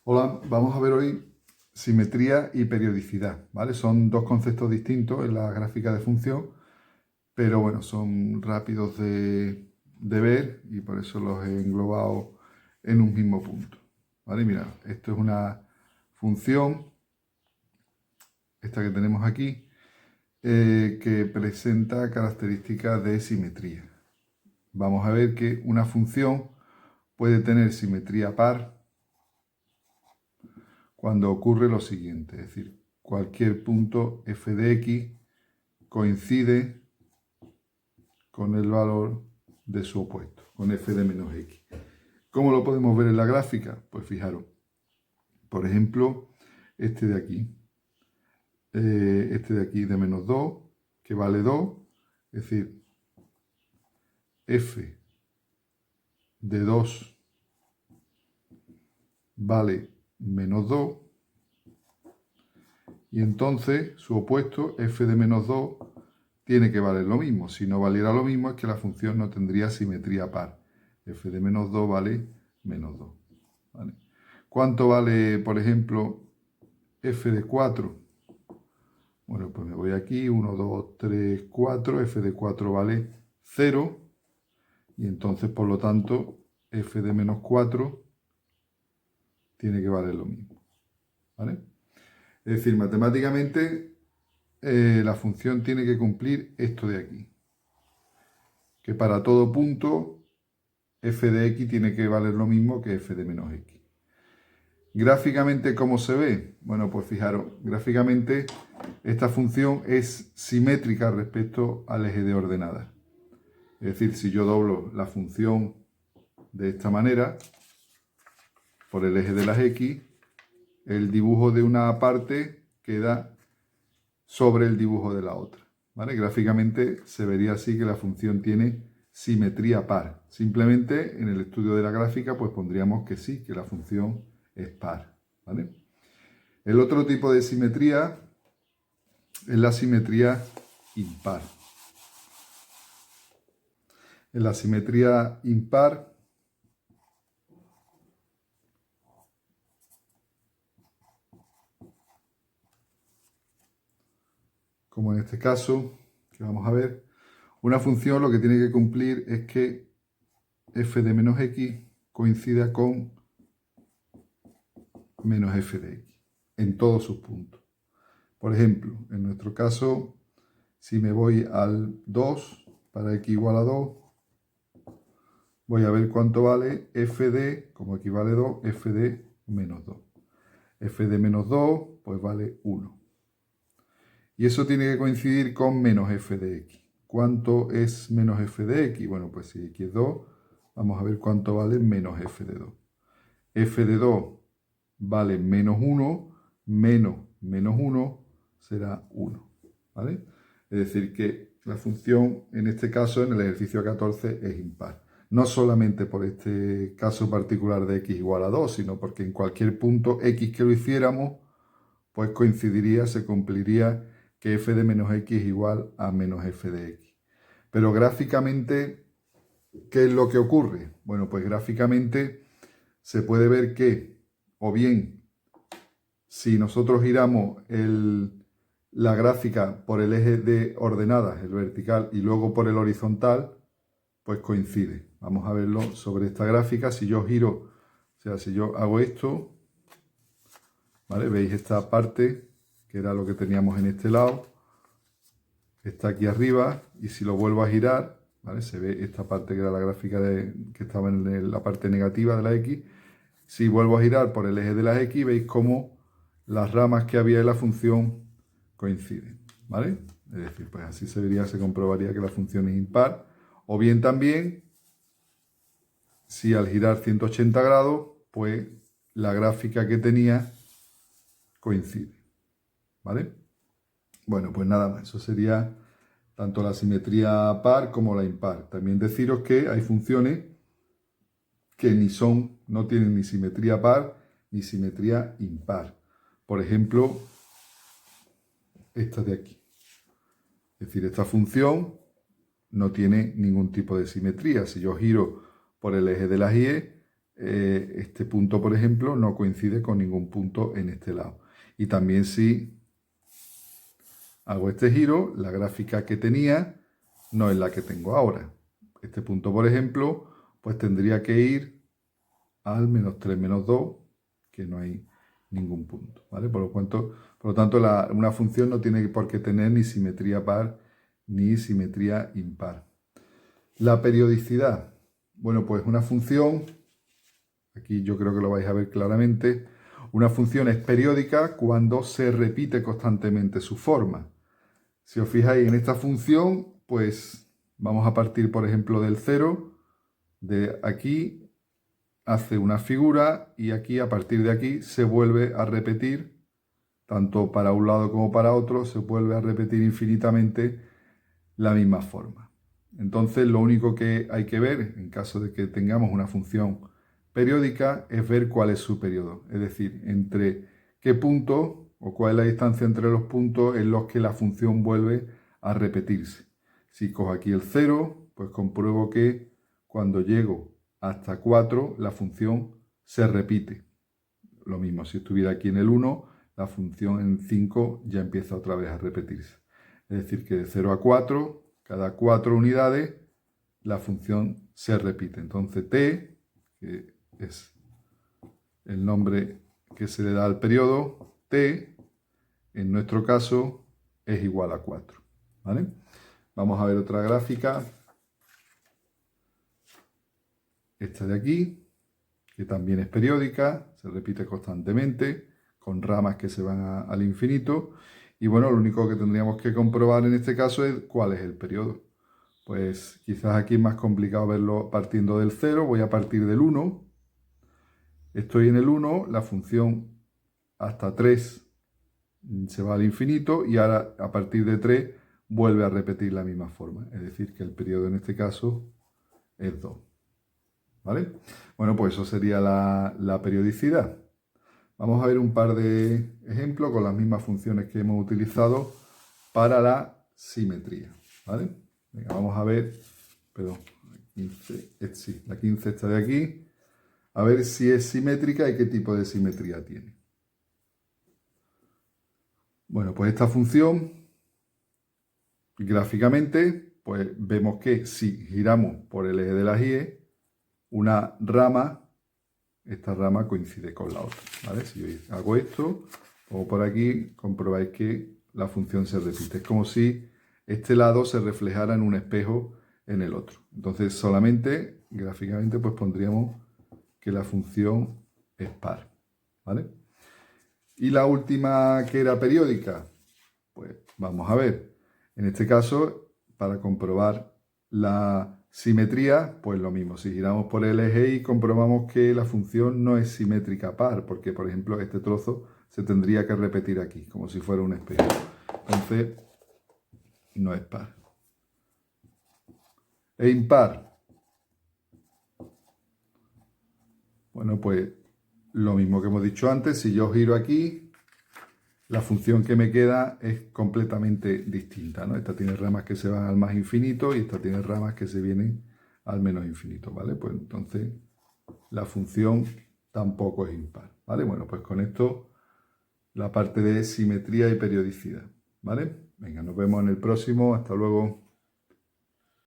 Hola, vamos a ver hoy simetría y periodicidad, ¿vale? Son dos conceptos distintos en la gráfica de función, pero bueno, son rápidos de ver y por eso los he englobado en un mismo punto, ¿vale? Mira, esto es una función, esta que tenemos aquí, que presenta características de simetría. Vamos a ver que una función puede tener simetría par cuando ocurre lo siguiente, es decir, cualquier punto f de x coincide con el valor de su opuesto, con f de menos x. ¿Cómo lo podemos ver en la gráfica? Pues fijaros, por ejemplo, este de aquí, de menos 2, que vale 2, es decir, f de 2 vale menos 2, y entonces su opuesto, f de menos 2, tiene que valer lo mismo. Si no valiera lo mismo es que la función no tendría simetría par. F de menos 2 vale menos 2. ¿Vale? ¿Cuánto vale, por ejemplo, f de 4? Bueno, pues me voy aquí, 1, 2, 3, 4. F de 4 vale 0. Y entonces, por lo tanto, f de menos 4 tiene que valer lo mismo. ¿Vale? Es decir, matemáticamente la función tiene que cumplir esto de aquí. Que para todo punto f de x tiene que valer lo mismo que f de menos x. Gráficamente, ¿cómo se ve? Bueno, pues fijaros, gráficamente esta función es simétrica respecto al eje de ordenadas. Es decir, si yo doblo la función de esta manera, por el eje de las x, el dibujo de una parte queda sobre el dibujo de la otra. ¿Vale? Gráficamente se vería así que la función tiene simetría par. Simplemente en el estudio de la gráfica pues pondríamos que sí, que la función es par. ¿Vale? El otro tipo de simetría es la simetría impar. En la simetría impar, como en este caso, que vamos a ver, una función lo que tiene que cumplir es que f de menos x coincida con menos f de x en todos sus puntos. Por ejemplo, en nuestro caso, si me voy al 2, para x igual a 2, voy a ver cuánto vale f de, como equivale 2, f de menos 2. F de menos 2, pues vale 1. Y eso tiene que coincidir con menos f de x. ¿Cuánto es menos f de x? Bueno, pues si x es 2, vamos a ver cuánto vale menos f de 2. F de 2 vale menos 1, menos menos 1 será 1. ¿Vale? Es decir, que la función, en este caso, en el ejercicio 14, es impar. No solamente por este caso particular de x igual a 2, sino porque en cualquier punto x que lo hiciéramos, pues coincidiría, se cumpliría que f de menos x es igual a menos f de x. Pero gráficamente, ¿qué es lo que ocurre? Bueno, pues gráficamente se puede ver que, o bien, si nosotros giramos la gráfica por el eje de ordenadas, el vertical, y luego por el horizontal, pues coincide. Vamos a verlo sobre esta gráfica. Si yo giro, o sea, si yo hago esto, ¿vale? Veis esta parte, que era lo que teníamos en este lado, está aquí arriba, y si lo vuelvo a girar, ¿vale? Se ve esta parte que era la gráfica que estaba en la parte negativa de la x. Si vuelvo a girar por el eje de las x, veis cómo las ramas que había en la función coinciden, ¿vale? Es decir, pues así se comprobaría que la función es impar. O bien también, si al girar 180 grados, pues la gráfica que tenía coincide, ¿vale? Bueno, pues nada más, eso sería tanto la simetría par como la impar. También deciros que hay funciones que no tienen ni simetría par ni simetría impar. Por ejemplo, esta de aquí. Es decir, esta función no tiene ningún tipo de simetría. Si yo giro por el eje de las y, este punto, por ejemplo, no coincide con ningún punto en este lado. Y también si hago este giro, la gráfica que tenía no es la que tengo ahora. Este punto, por ejemplo, pues tendría que ir al -3, -2, que no hay ningún punto, ¿vale? Por lo tanto, una función no tiene por qué tener ni simetría par ni simetría impar. La periodicidad. Bueno, pues una función, aquí yo creo que lo vais a ver claramente, una función es periódica cuando se repite constantemente su forma. Si os fijáis en esta función, pues vamos a partir, por ejemplo, del 0, de aquí hace una figura y aquí, a partir de aquí, se vuelve a repetir, tanto para un lado como para otro, se vuelve a repetir infinitamente la misma forma. Entonces, lo único que hay que ver, en caso de que tengamos una función periódica, es ver cuál es su periodo, es decir, entre qué punto o cuál es la distancia entre los puntos en los que la función vuelve a repetirse. Si cojo aquí el 0, pues compruebo que cuando llego hasta 4, la función se repite. Lo mismo, si estuviera aquí en el 1, la función en 5 ya empieza otra vez a repetirse. Es decir, que de 0 a 4, cada 4 unidades, la función se repite. Entonces t, que es el nombre que se le da al periodo, t, en nuestro caso, es igual a 4. ¿Vale? Vamos a ver otra gráfica. Esta de aquí, que también es periódica, se repite constantemente, con ramas que se van al infinito. Y bueno, lo único que tendríamos que comprobar en este caso es cuál es el periodo. Pues quizás aquí es más complicado verlo partiendo del 0, voy a partir del 1. Estoy en el 1, la función hasta 3 se va al infinito y ahora a partir de 3 vuelve a repetir la misma forma. Es decir, que el periodo en este caso es 2. ¿Vale? Bueno, pues eso sería la periodicidad. Vamos a ver un par de ejemplos con las mismas funciones que hemos utilizado para la simetría. ¿Vale? Venga, vamos a ver, perdón, la 15 está de aquí, a ver si es simétrica y qué tipo de simetría tiene. Bueno, pues esta función, gráficamente, pues vemos que si giramos por el eje de las Y, una rama, esta rama coincide con la otra, ¿vale? Si yo hago esto, o por aquí, comprobáis que la función se repite. Es como si este lado se reflejara en un espejo en el otro. Entonces, solamente, gráficamente, pues pondríamos que la función es par, ¿vale? Y la última, que era periódica, pues vamos a ver. En este caso, para comprobar la simetría, pues lo mismo. Si giramos por el eje Y, comprobamos que la función no es simétrica par, porque, por ejemplo, este trozo se tendría que repetir aquí, como si fuera un espejo. Entonces, no es par. E impar. Bueno, pues lo mismo que hemos dicho antes. Si yo giro aquí, la función que me queda es completamente distinta, ¿no? Esta tiene ramas que se van al más infinito y esta tiene ramas que se vienen al menos infinito, ¿vale? Pues entonces la función tampoco es impar, ¿vale? Bueno, pues con esto la parte de simetría y periodicidad, ¿vale? Venga, nos vemos en el próximo. Hasta luego.